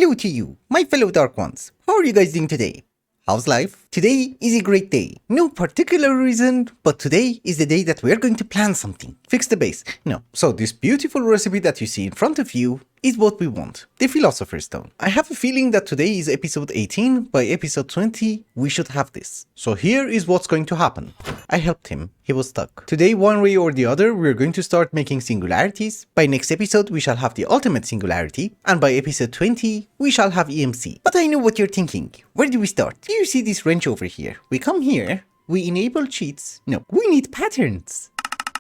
Hello to you, my fellow Dark Ones. How are you guys doing today? How's life? Today is a great day. No particular reason, but today is the day that we're going to plan something. Fix the base. No. So this beautiful recipe that you see in front of you is what we want. The Philosopher's Stone. I have a feeling that today is episode 18. By episode 20, we should have this. So here is what's going to happen. I helped him. He was stuck. Today, one way or the other, we're going to start making singularities. By next episode, we shall have the ultimate singularity. And by episode 20, we shall have EMC. But I know what you're thinking. Where do we start? Do you see this wrench over here? We come here. We enable cheats. No, we need patterns.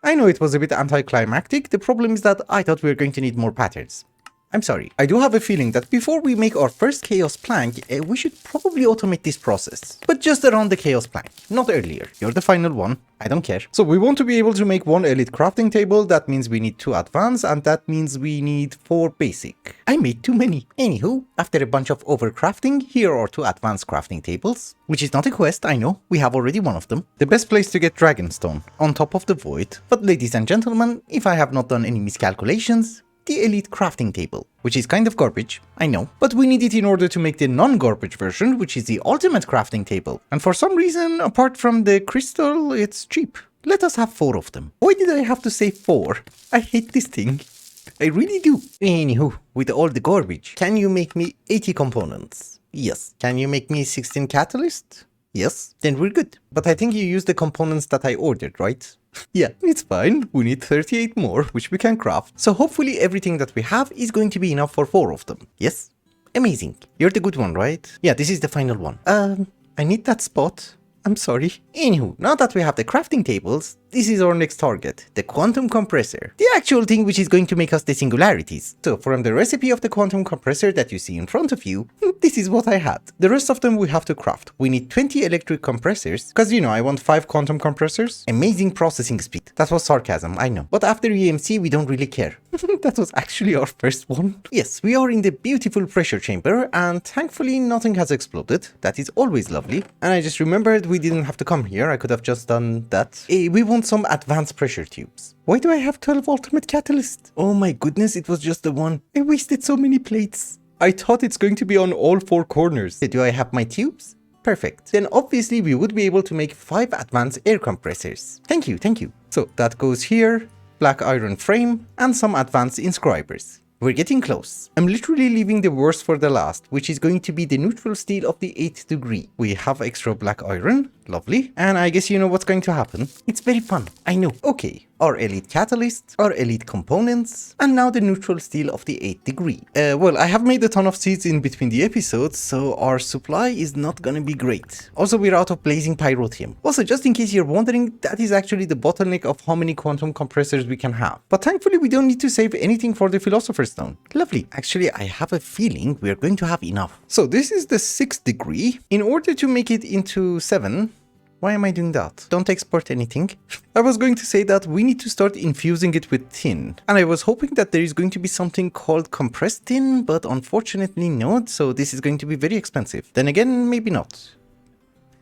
I know it was a bit anticlimactic. The problem is that I thought we were going to need more patterns. I'm sorry. I do have a feeling that before we make our first chaos plank, we should probably automate this process. But just around the chaos plank, not earlier. You're the final one. I don't care. So we want to be able to make one elite crafting table. That means we need 2 advanced, and that means we need 4 basic. I made too many. Anywho, after a bunch of overcrafting, here are 2 advanced crafting tables. Which is not a quest, I know. We have already one of them. The best place to get Dragonstone, on top of the void. But ladies and gentlemen, if I have not done any miscalculations, the elite crafting table, which is kind of garbage, I know, but we need it in order to make the non-garbage version, which is the ultimate crafting table. And for some reason, apart from the crystal, it's cheap. Let us have 4 of them. Why did I have to say 4? I hate this thing. I really do. Anywho, with all the garbage, can you make me 80 components? Yes. Can you make me 16 catalyst? Yes. Then we're good. But I think you used the components that I ordered, right? Yeah, it's fine. We need 38 more, which we can craft. So hopefully everything that we have is going to be enough for 4 of them. Yes? Amazing. You're the good one, right? Yeah, this is the final one. I need that spot. I'm sorry. Anywho, now that we have the crafting tables, this is our next target, the quantum compressor. The actual thing which is going to make us the singularities. So from the recipe of the quantum compressor that you see in front of you, this is what I had. The rest of them we have to craft. We need 20 electric compressors, because you know, I want 5 quantum compressors. Amazing processing speed. That was sarcasm, I know. But after EMC, we don't really care. That was actually our first one. Yes, we are in the beautiful pressure chamber, and thankfully nothing has exploded. That is always lovely. And I just remembered we didn't have to come here. I could have just done that. We want some advanced pressure tubes. Why do I have 12 ultimate catalyst? Oh my goodness, it was just the one. I wasted so many plates. I thought it's going to be on all 4 corners. Do I have my tubes? Perfect. Then obviously we would be able to make 5 advanced air compressors. Thank you, thank you. So that goes here, black iron frame, and some advanced inscribers. We're getting close. I'm literally leaving the worst for the last, which is going to be the neutral steel of the 8th degree. We have extra black iron, lovely, and I guess you know what's going to happen. It's very fun, I know. Okay, our elite catalyst, our elite components, and now the neutral steel of the 8th degree. Well, I have made a ton of seeds in between the episodes, so our supply is not gonna be great. Also, we're out of blazing pyrotium. Also, just in case you're wondering, that is actually the bottleneck of how many quantum compressors we can have. But thankfully, we don't need to save anything for the Philosopher's Stone. Lovely. Actually, I have a feeling we're going to have enough. So this is the 6th degree. In order to make it into 7, why am I doing that? Don't export anything. I was going to say that we need to start infusing it with tin. And I was hoping that there is going to be something called compressed tin, but unfortunately not, so this is going to be very expensive. Then again, maybe not.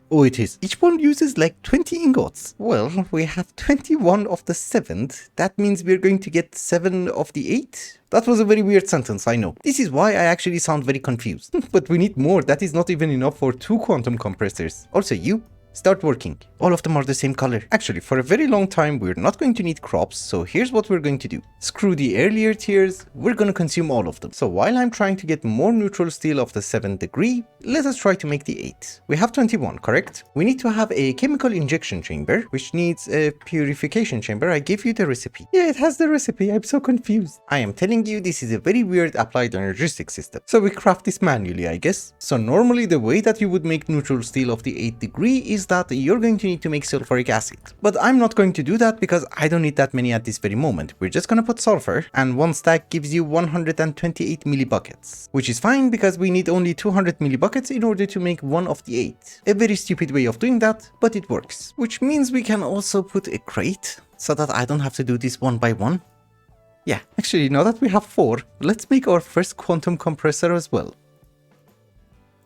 Oh, it is. Each one uses like 20 ingots. Well, we have 21 of the 7th. That means we're going to get 7 of the 8. That was a very weird sentence, I know. This is why I actually sound very confused. But we need more. That is not even enough for 2 quantum compressors. Also, you start working. All of them are the same color. Actually, for a very long time, we're not going to need crops, so here's what we're going to do. Screw the earlier tiers, we're going to consume all of them. So while I'm trying to get more neutral steel of the 7th degree, let us try to make the 8. We have 21, correct? We need to have a chemical injection chamber, which needs a purification chamber. I gave you the recipe. Yeah, it has the recipe. I'm so confused. I am telling you, this is a very weird applied energistic system. So we craft this manually, I guess. So normally the way that you would make neutral steel of the 8th degree is that you're going to need to make sulfuric acid. But I'm not going to do that because I don't need that many at this very moment. We're just gonna put sulfur, and 1 stack gives you 128 millibuckets. Which is fine because we need only 200 millibuckets in order to make 1 of the 8. A very stupid way of doing that, but it works. Which means we can also put a crate, so that I don't have to do this one by one. Yeah, actually now that we have 4, let's make our first quantum compressor as well.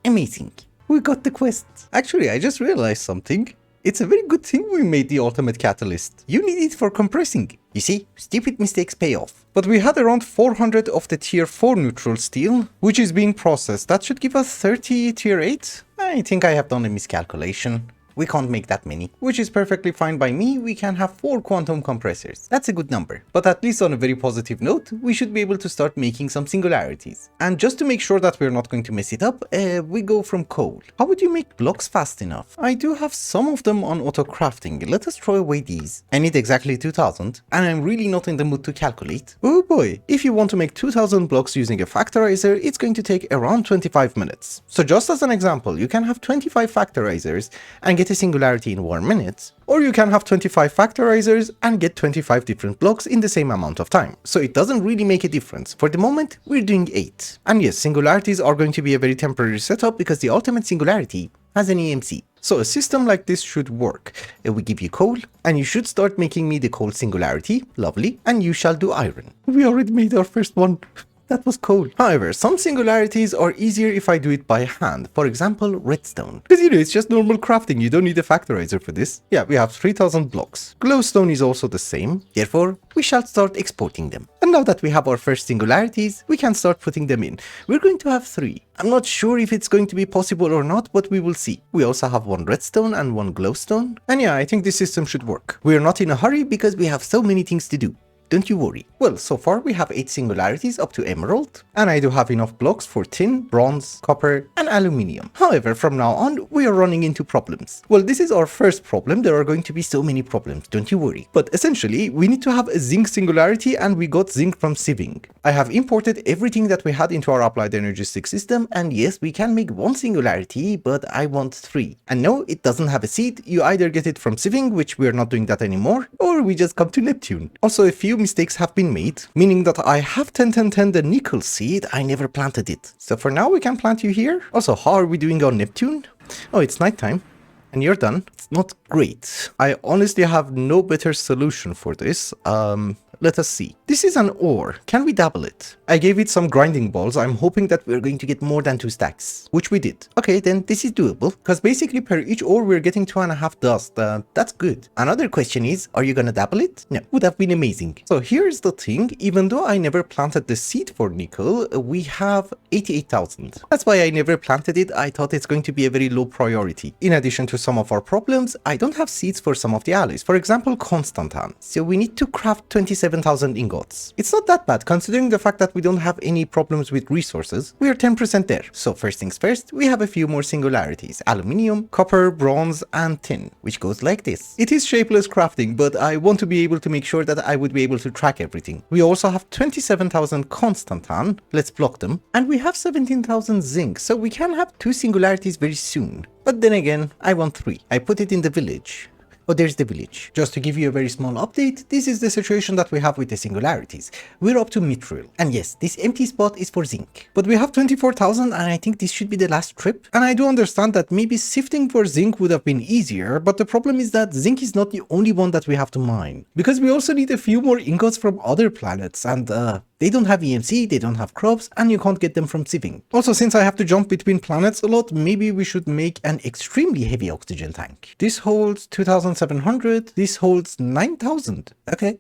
Amazing. We got the quest. Actually, I just realized something. It's a very good thing we made the ultimate catalyst. You need it for compressing. You see, stupid mistakes pay off. But we had around 400 of the tier 4 neutral steel, which is being processed. That should give us 30 tier 8. I think I have done a miscalculation. We can't make that many, which is perfectly fine by me. We can have 4 quantum compressors. That's a good number. But at least on a very positive note, we should be able to start making some singularities. And just to make sure that we're not going to mess it up, we go from coal. How would you make blocks fast enough? I do have some of them on auto crafting. Let us throw away these. I need exactly 2000, and I'm really not in the mood to calculate. Oh boy, if you want to make 2000 blocks using a factorizer, it's going to take around 25 minutes. So just as an example, you can have 25 factorizers and get a singularity in 1 minute, or you can have 25 factorizers and get 25 different blocks in the same amount of time. So it doesn't really make a difference. For the moment, we're doing 8. And yes, singularities are going to be a very temporary setup because the ultimate singularity has an EMC. So a system like this should work. We give you coal, and you should start making me the coal singularity, lovely, and you shall do iron. We already made our first one. That was cool. However, some singularities are easier if I do it by hand. For example, redstone. Because it's just normal crafting. You don't need a factorizer for this. Yeah, we have 3000 blocks. Glowstone is also the same. Therefore, we shall start exporting them. And now that we have our first singularities, we can start putting them in. We're going to have 3. I'm not sure if it's going to be possible or not, but we will see. We also have 1 redstone and 1 glowstone. And yeah, I think this system should work. We're not in a hurry because we have so many things to do. Don't you worry. Well, so far we have 8 singularities up to emerald, and I do have enough blocks for tin, bronze, copper, and aluminium. However, from now on, we are running into problems. Well, this is our first problem. There are going to be so many problems, don't you worry. But essentially, we need to have a zinc singularity, and we got zinc from sieving. I have imported everything that we had into our applied energistic system, and yes, we can make 1 singularity, but I want 3. And no, it doesn't have a seed. You either get it from sieving, which we're not doing that anymore, or we just come to Neptune. Also, a few mistakes have been made, meaning that I have 10 the nickel seed. I never planted it. So for now we can plant you here. Also, how are we doing on Neptune? Oh, it's nighttime. And you're done. It's not great. I honestly have no better solution for this. Let us see. This is an ore. Can we double it? I gave it some grinding balls. I'm hoping that we're going to get more than 2 stacks, which we did. Okay, then this is doable, because basically per each ore we're getting 2.5 dust. That's good. Another question is, are you gonna double it? No, would have been amazing. So here's the thing. Even though I never planted the seed for nickel, we have 88,000. That's why I never planted it. I thought it's going to be a very low priority. In addition to some of our problems, I don't have seeds for some of the alloys. For example, Constantan. So we need to craft 27,000 ingots. It's not that bad considering the fact that we don't have any problems with resources. We are 10% there. So first things first, we have a few more singularities. Aluminium, copper, bronze, and tin, which goes like this. It is shapeless crafting, but I want to be able to make sure that I would be able to track everything. We also have 27,000 Constantan. Let's block them. And we have 17,000 zinc, so we can have 2 singularities very soon. But then again, I want 3. I put it in the village. Oh, there's the village. Just to give you a very small update, this is the situation that we have with the singularities. We're up to mithril. And yes, this empty spot is for zinc. But we have 24,000 and I think this should be the last trip. And I do understand that maybe sifting for zinc would have been easier, but the problem is that zinc is not the only one that we have to mine. Because we also need a few more ingots from other planets and they don't have EMC, they don't have crops, and you can't get them from sieving. Also, since I have to jump between planets a lot, maybe we should make an extremely heavy oxygen tank. This holds 2,700, this holds 9,000. Okay.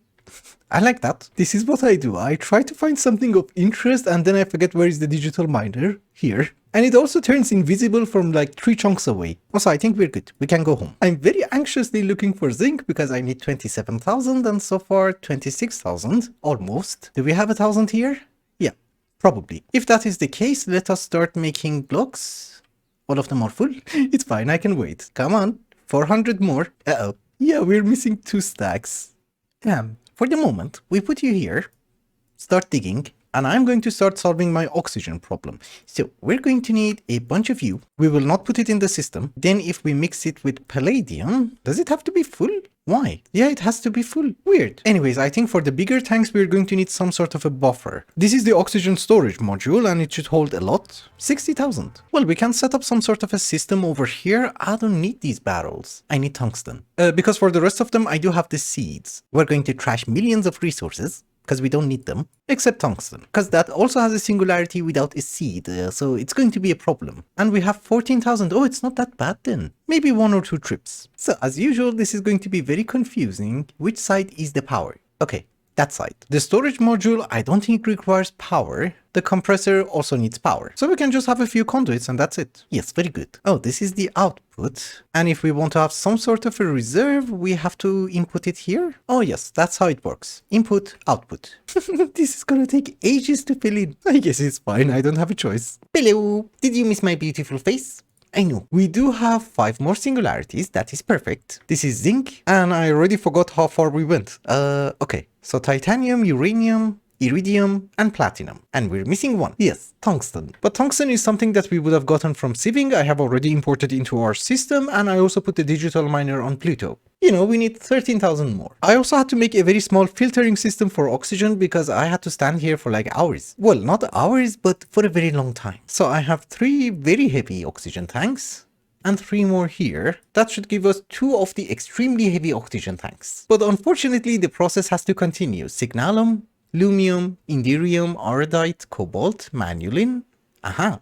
I like that. This is what I do. I try to find something of interest and then I forget where is the digital miner. Here. And it also turns invisible from like 3 chunks away. Also, I think we're good. We can go home. I'm very anxiously looking for zinc because I need 27,000 and so far 26,000. Almost. Do we have 1,000 here? Yeah, probably. If that is the case, let us start making blocks. All of them are full. It's fine. I can wait. Come on. 400 more. Uh-oh. Yeah, we're missing 2 stacks. Damn. For the moment, we put you here. Start digging. And I'm going to start solving my oxygen problem. So we're going to need a bunch of you. We will not put it in the system. Then if we mix it with palladium, does it have to be full? Why? Yeah, it has to be full. Weird. Anyways, I think for the bigger tanks, we're going to need some sort of a buffer. This is the oxygen storage module and it should hold a lot. 60,000. Well, we can set up some sort of a system over here. I don't need these barrels. I need tungsten. Because for the rest of them, I do have the seeds. We're going to trash millions of resources. because we don't need them, except tungsten, because that also has a singularity without a seed, so it's going to be a problem. And we have 14,000. Oh, it's not that bad then. Maybe 1 or 2 trips. So as usual, this is going to be very confusing. Which side is the power? Okay, that side. The storage module, I don't think requires power. The compressor also needs power. So we can just have a few conduits and that's it. Yes, very good. Oh, this is the output. And if we want to have some sort of a reserve, we have to input it here. Oh yes, that's how it works. Input, output. This is gonna take ages to fill in. I guess it's fine, I don't have a choice. Hello, did you miss my beautiful face? I know. We do have 5 more singularities, that is perfect. This is zinc, and I already forgot how far we went. Okay. So titanium, uranium, iridium, and platinum. And we're missing 1. Yes, tungsten. But tungsten is something that we would have gotten from sieving. I have already imported into our system, and I also put the digital miner on Pluto. You know, we need 13,000 more. I also had to make a very small filtering system for oxygen because I had to stand here for like hours. Well, not hours, but for a very long time. So I have 3 very heavy oxygen tanks and 3 more here. That should give us 2 of the extremely heavy oxygen tanks. But unfortunately, the process has to continue. Signalum, lumium, indirium, iodite, cobalt, manulin. Aha,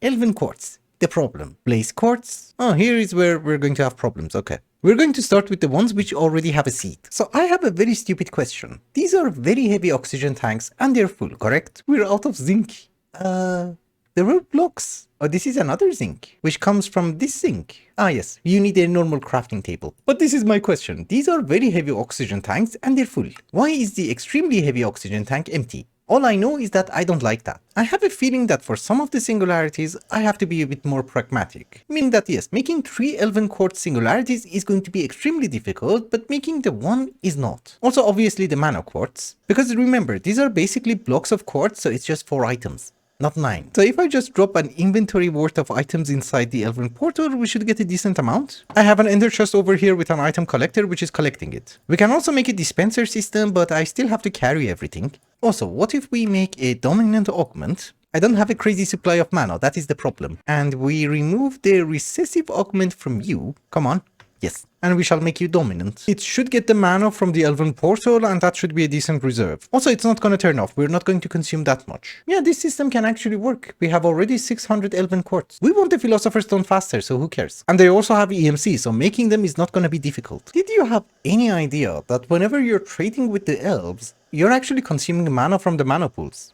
Elven quartz. The problem. Blaze quartz. Oh, here is where we're going to have problems. Okay. We're going to start with the ones which already have a seed. So I have a very stupid question. These are very heavy oxygen tanks and they're full, correct? We're out of zinc. There were blocks. Oh, this is another zinc, which comes from this zinc. Ah yes, you need a normal crafting table. But this is my question. These are very heavy oxygen tanks and they're full. Why is the extremely heavy oxygen tank empty? All I know is that I don't like that. I have a feeling that for some of the singularities, I have to be a bit more pragmatic. Meaning that yes, making 3 Elven quartz singularities is going to be extremely difficult, but making the 1 is not. Also obviously the mana quartz. Because remember, these are basically blocks of quartz, so it's just 4 items. Not 9. So if I just drop an inventory worth of items inside the Elven portal, we should get a decent amount. I have an ender chest over here with an item collector which is collecting it. We can also make a dispenser system, but I still have to carry everything. Also, what if we make a dominant augment? I don't have a crazy supply of mana, that is the problem. And we remove the recessive augment from you. Come on. Yes. And we shall make you dominant. It should get the mana from the Elven portal and that should be a decent reserve. Also, it's not going to turn off. We're not going to consume that much. Yeah, this system can actually work. We have already 600 Elven quartz. We want the Philosopher's Stone faster, so who cares? And they also have EMC, so making them is not going to be difficult. Did you have any idea that whenever you're trading with the elves, you're actually consuming mana from the mana pools?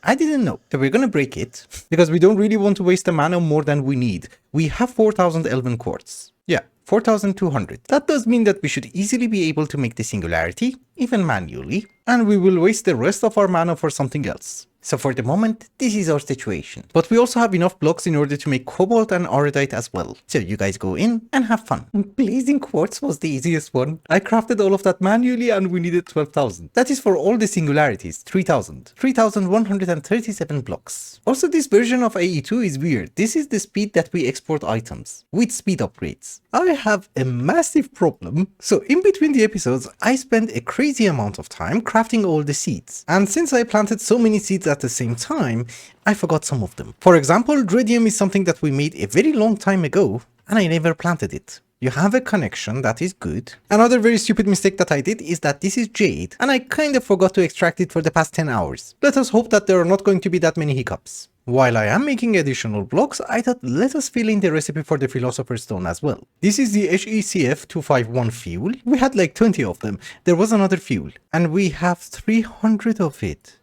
I didn't know. So we're gonna break it because we don't really want to waste the mana more than we need. We have 4,000 Elven quartz. Yeah, 4,200. That does mean that we should easily be able to make the singularity, even manually, and we will waste the rest of our mana for something else. So for the moment, this is our situation. But we also have enough blocks in order to make cobalt and iodite as well. So you guys go in and have fun. Blazing quartz was the easiest one. I crafted all of that manually and we needed 12,000. That is for all the singularities, 3,000. 3,137 blocks. Also, this version of AE2 is weird. This is the speed that we export items, with speed upgrades. I have a massive problem. So in between the episodes, I spent a crazy amount of time crafting all the seeds. And since I planted so many seeds at the same time, I forgot some of them. For example, Draconium is something that we made a very long time ago, and I never planted it. You have a connection, that is good. Another very stupid mistake that I did is that this is jade, and I kind of forgot to extract it for the past 10 hours. Let us hope that there are not going to be that many hiccups. While I am making additional blocks, I thought let us fill in the recipe for the Philosopher's Stone as well. This is the HECF251 fuel. We had like 20 of them. There was another fuel, and we have 300 of it.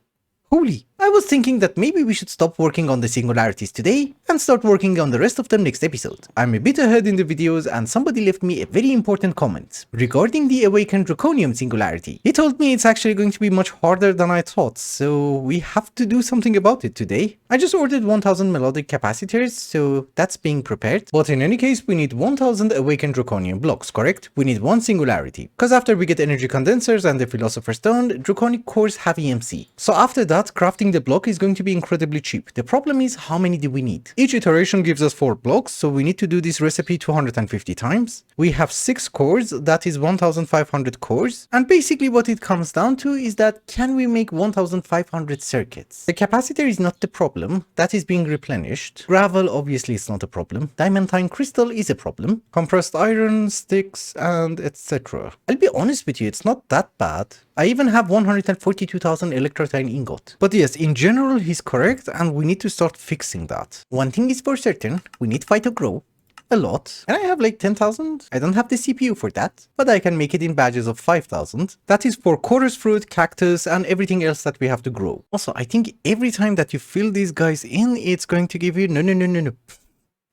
Holy! I was thinking that maybe we should stop working on the singularities today and start working on the rest of them next episode. I'm a bit ahead in the videos and somebody left me a very important comment regarding the awakened Draconium singularity. He told me it's actually going to be much harder than I thought, so we have to do something about it today. I just ordered 1000 melodic capacitors, so that's being prepared. But in any case, we need 1000 awakened Draconium blocks, correct? We need 1 singularity, because after we get energy condensers and the Philosopher's Stone, Draconic cores have EMC. So after that, crafting the block is going to be incredibly cheap. The problem is how many do we need? Each iteration gives us 4 blocks, so we need to do this recipe 250 times. We have 6 cores, that is 1500 cores, and basically what it comes down to is that can we make 1500 circuits? The capacitor is not the problem, that is being replenished. Gravel obviously is not a problem. Diamantine crystal is a problem. Compressed iron, sticks, and etc. I'll be honest with you, it's not that bad. I even have 142,000 electrotine ingot. But yes, in general, he's correct, and we need to start fixing that. One thing is for certain, we need Phi to grow. A lot. And I have like 10,000. I don't have the CPU for that, but I can make it in badges of 5,000. That is for chorus fruit, cactus, and everything else that we have to grow. Also, I think every time that you fill these guys in, it's going to give you... No.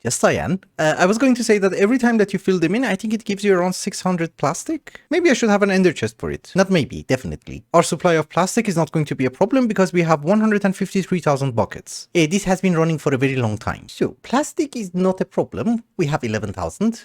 Yes, Cyan. I was going to say that every time that you fill them in, I think it gives you around 600 plastic. Maybe I should have an ender chest for it. Not maybe, definitely. Our supply of plastic is not going to be a problem because we have 153,000 buckets. This has been running for a very long time. So, plastic is not a problem. We have 11,000.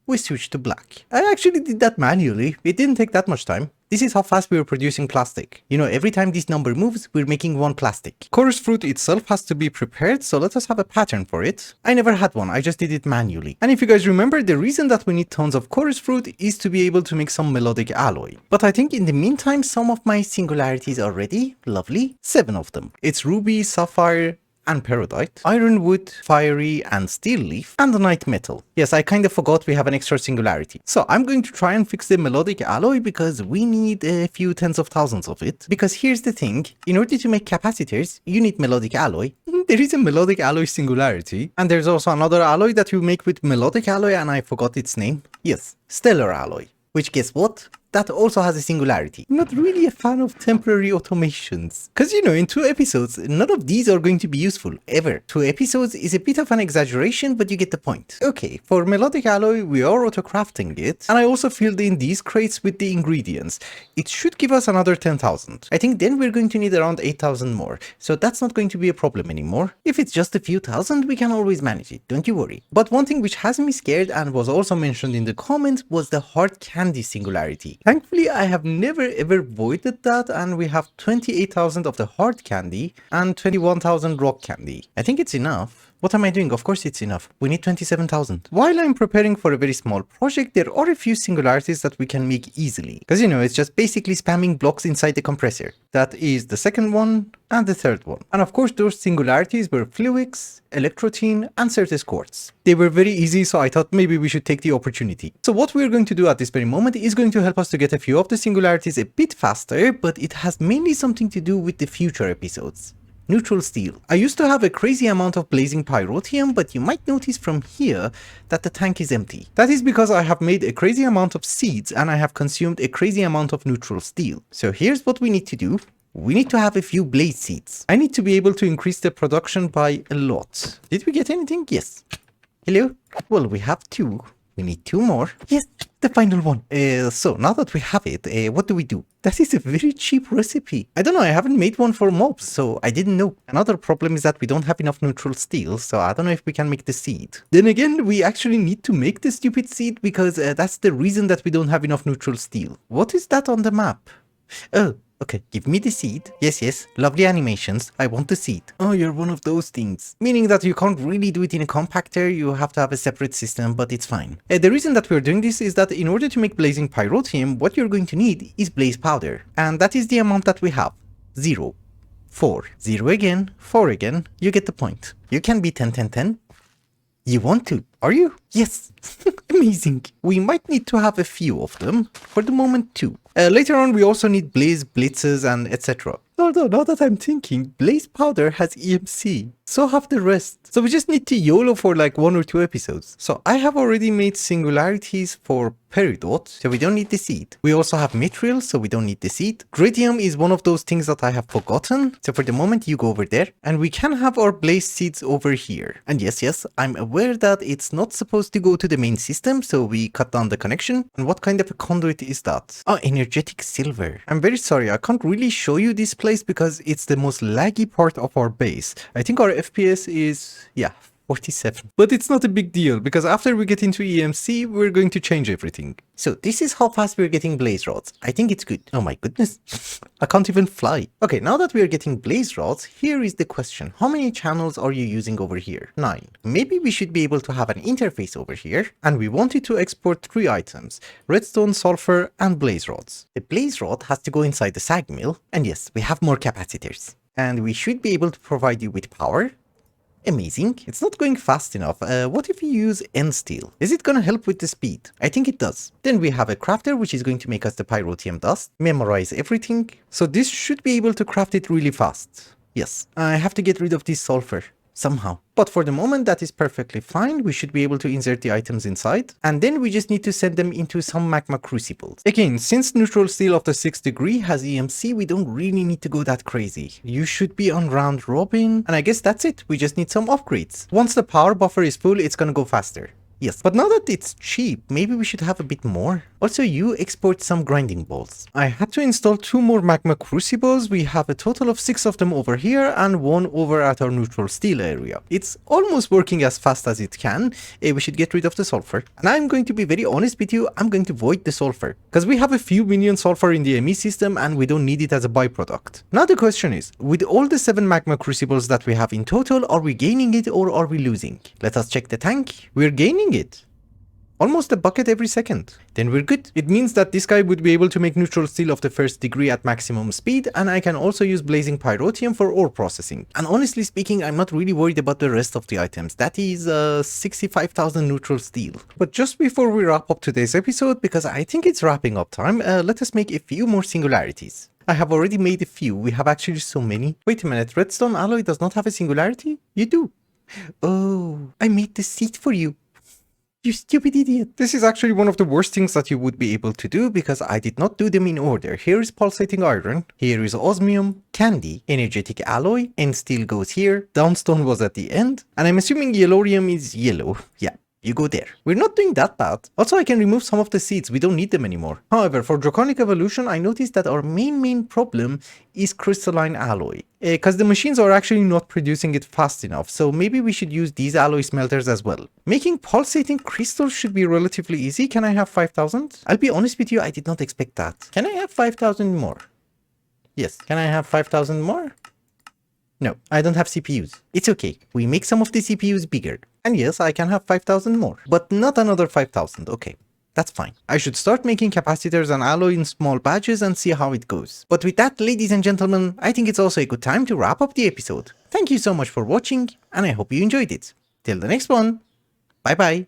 We switched to black. I actually did that manually. It didn't take that much time. This is how fast we were producing plastic. You know, every time this number moves, we're making one plastic. Chorus fruit itself has to be prepared, so let us have a pattern for it. I never had one, I just did it manually. And if you guys remember, the reason that we need tons of chorus fruit is to be able to make some melodic alloy. But I think in the meantime, some of my singularities are ready. Lovely. 7 of them. It's ruby, sapphire, and perodite, ironwood, fiery, and steel leaf, and the night metal. Yes, I kind of forgot we have an extra singularity. So I'm going to try and fix the melodic alloy because we need a few tens of thousands of it. Because here's the thing, in order to make capacitors, you need melodic alloy. There is a melodic alloy singularity, and there's also another alloy that you make with melodic alloy, and I forgot its name. Yes, stellar alloy. Which, guess what? That also has a singularity. I'm not really a fan of temporary automations. Because, you know, in 2 episodes, none of these are going to be useful, ever. 2 episodes is a bit of an exaggeration, but you get the point. Okay, for melodic alloy, we are auto-crafting it. And I also filled in these crates with the ingredients. It should give us another 10,000. I think then we're going to need around 8,000 more. So that's not going to be a problem anymore. If it's just a few thousand, we can always manage it, don't you worry. But one thing which has me scared and was also mentioned in the comments was the hard candy singularity. Thankfully, I have never ever voided that, and we have 28,000 of the hard candy and 21,000 rock candy. I think it's enough. What am I doing? Of course it's enough. We need 27,000. While I'm preparing for a very small project, there are a few singularities that we can make easily. Because, you know, it's just basically spamming blocks inside the compressor. That is the second one and the third one. And of course, those singularities were Fluix, Electrotine, and Certus Quartz. They were very easy, so I thought maybe we should take the opportunity. So what we're going to do at this very moment is going to help us to get a few of the singularities a bit faster, but it has mainly something to do with the future episodes. Neutral steel. I used to have a crazy amount of blazing pyrotium, but you might notice from here that the tank is empty. That is because I have made a crazy amount of seeds and I have consumed a crazy amount of neutral steel. So here's what we need to do. We need to have a few blaze seeds. I need to be able to increase the production by a lot. Did we get anything? Yes. Hello? Well, we have 2. We need 2 more. Yes, the final one. So now that we have it, what do we do? That is a very cheap recipe. I don't know, I haven't made one for mobs, so I didn't know. Another problem is that we don't have enough neutral steel, so I don't know if we can make the seed. Then again, we actually need to make the stupid seed because that's the reason that we don't have enough neutral steel. What is that on the map? Oh. Okay, give me the seed. Yes, lovely animations. I want the seed. Oh, you're one of those things. Meaning that you can't really do it in a compactor, you have to have a separate system, but it's fine. The reason that we're doing this is that in order to make blazing pyrotium, what you're going to need is blaze powder. And that is the amount that we have. 0. 4. 0 again, 4 again. You get the point. You can be 10, 10, 10. You want to, are you? Yes. Amazing. We might need to have a few of them. For the moment, 2. Later on, we also need blaze blitzes and etc. Although, now that I'm thinking, blaze powder has EMC. So have the rest. So we just need to YOLO for like 1 or 2 episodes. So I have already made singularities for peridot, so we don't need the seed. We also have mithril, so we don't need the seed. Gradium is one of those things that I have forgotten. So for the moment, you go over there. And we can have our blaze seeds over here. And yes, I'm aware that it's not supposed to go to the main system, so we cut down the connection. And what kind of a conduit is that? Oh, energetic silver. I'm very sorry, I can't really show you this place because it's the most laggy part of our base. I think our FPS is, 47. But it's not a big deal, because after we get into EMC, we're going to change everything. So this is how fast we're getting blaze rods. I think it's good. Oh my goodness, I can't even fly. Okay, now that we're getting blaze rods, here is the question. How many channels are you using over here? 9. Maybe we should be able to have an interface over here, and we wanted to export 3 items, redstone, sulfur, and blaze rods. The blaze rod has to go inside the sag mill, and yes, we have more capacitors. And we should be able to provide you with power. Amazing. It's not going fast enough. What if we use N steel? Is it gonna help with the speed? I think it does. Then we have a crafter which is going to make us the pyrotium dust. Memorize everything. So this should be able to craft it really fast. Yes, I have to get rid of this sulfur. Somehow. But for the moment that is perfectly fine. We should be able to insert the items inside. And then we just need to send them into some magma crucibles. Again, since neutral steel of the 6th degree has EMC, we don't really need to go that crazy. You should be on round robin. And I guess that's it. We just need some upgrades. Once the power buffer is full, it's gonna go faster. Yes, but now that it's cheap, maybe we should have a bit more. Also, you export some grinding balls. I had to install 2 more magma crucibles. We have a total of 6 of them over here and 1 over at our neutral steel area. It's almost working as fast as it can. We should get rid of the sulfur. And I'm going to be very honest with you, I'm going to void the sulfur. Because we have a few million sulfur in the ME system and we don't need it as a byproduct. Now the question is, with all the 7 magma crucibles that we have in total, are we gaining it or are we losing? Let us check the tank. We're gaining it. Almost a bucket every second. Then we're good. It means that this guy would be able to make neutral steel of the 1st degree at maximum speed, and I can also use blazing pyrotium for ore processing. And honestly speaking, I'm not really worried about the rest of the items. That is 65,000 neutral steel. But just before we wrap up today's episode, because I think it's wrapping up time, let us make a few more singularities. I have already made a few. We have actually so many. Wait a minute, redstone alloy does not have a singularity? You do. Oh, I made the seat for you. You stupid idiot. This is actually one of the worst things that you would be able to do because I did not do them in order. Here is pulsating iron, here is osmium, candy, energetic alloy, and steel goes here, downstone was at the end, and I'm assuming yellorium is yellow. Yeah. You go there. We're not doing that bad. Also, I can remove some of the seeds. We don't need them anymore. However, for Draconic Evolution, I noticed that our main problem is crystalline alloy. Because the machines are actually not producing it fast enough. So maybe we should use these alloy smelters as well. Making pulsating crystals should be relatively easy. Can I have 5,000? I'll be honest with you, I did not expect that. Can I have 5,000 more? Yes. Can I have 5,000 more? No, I don't have CPUs. It's okay. We make some of the CPUs bigger. And yes, I can have 5,000 more, but not another 5,000. Okay, that's fine. I should start making capacitors and alloy in small batches and see how it goes. But with that, ladies and gentlemen, I think it's also a good time to wrap up the episode. Thank you so much for watching, and I hope you enjoyed it. Till the next one, bye bye.